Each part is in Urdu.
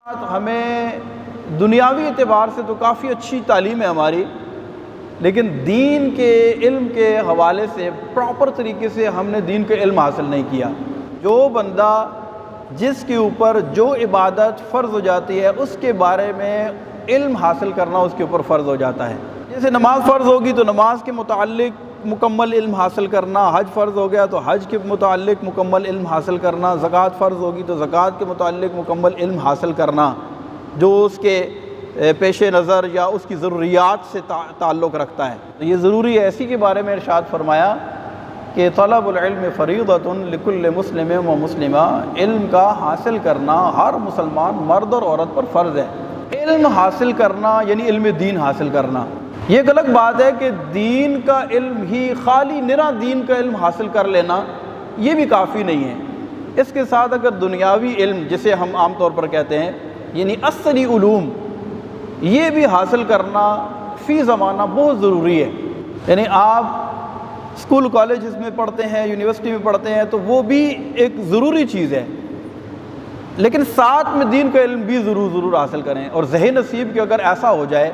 ہمیں دنیاوی اعتبار سے تو کافی اچھی تعلیم ہے ہماری، لیکن دین کے علم کے حوالے سے پراپر طریقے سے ہم نے دین کا علم حاصل نہیں کیا۔ جو بندہ جس کے اوپر جو عبادت فرض ہو جاتی ہے اس کے بارے میں علم حاصل کرنا اس کے اوپر فرض ہو جاتا ہے۔ جیسے نماز فرض ہوگی تو نماز کے متعلق مکمل علم حاصل کرنا، حج فرض ہو گیا تو حج کے متعلق مکمل علم حاصل کرنا، زکوٰۃ فرض ہوگی تو زکوٰۃ کے متعلق مکمل علم حاصل کرنا، جو اس کے پیش نظر یا اس کی ضروریات سے تعلق رکھتا ہے۔ تو یہ ضروری ہے۔ اسی کے بارے میں ارشاد فرمایا کہ طلب العلم فریضۃ لکل مسلم و مسلمہ، علم کا حاصل کرنا ہر مسلمان مرد اور عورت پر فرض ہے۔ علم حاصل کرنا یعنی علم دین حاصل کرنا۔ یہ ایک الگ بات ہے کہ دین کا علم ہی خالی نرا دین کا علم حاصل کر لینا یہ بھی کافی نہیں ہے۔ اس کے ساتھ اگر دنیاوی علم جسے ہم عام طور پر کہتے ہیں یعنی اصلی علوم، یہ بھی حاصل کرنا فی زمانہ بہت ضروری ہے۔ یعنی آپ اسکول کالجز میں پڑھتے ہیں، یونیورسٹی میں پڑھتے ہیں تو وہ بھی ایک ضروری چیز ہے، لیکن ساتھ میں دین کا علم بھی ضرور حاصل کریں۔ اور ذہن نصیب کہ اگر ایسا ہو جائے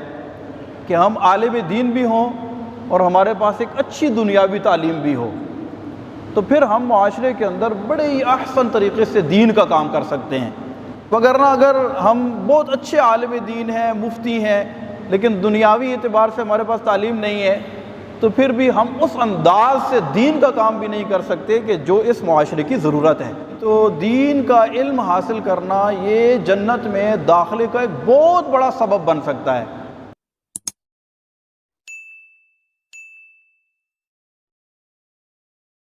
کہ ہم عالم دین بھی ہوں اور ہمارے پاس ایک اچھی دنیاوی تعلیم بھی ہو، تو پھر ہم معاشرے کے اندر بڑے ہی احسن طریقے سے دین کا کام کر سکتے ہیں۔ وگرنہ اگر ہم بہت اچھے عالم دین ہیں، مفتی ہیں، لیکن دنیاوی اعتبار سے ہمارے پاس تعلیم نہیں ہے، تو پھر بھی ہم اس انداز سے دین کا کام بھی نہیں کر سکتے کہ جو اس معاشرے کی ضرورت ہے۔ تو دین کا علم حاصل کرنا یہ جنت میں داخلے کا ایک بہت بڑا سبب بن سکتا ہے۔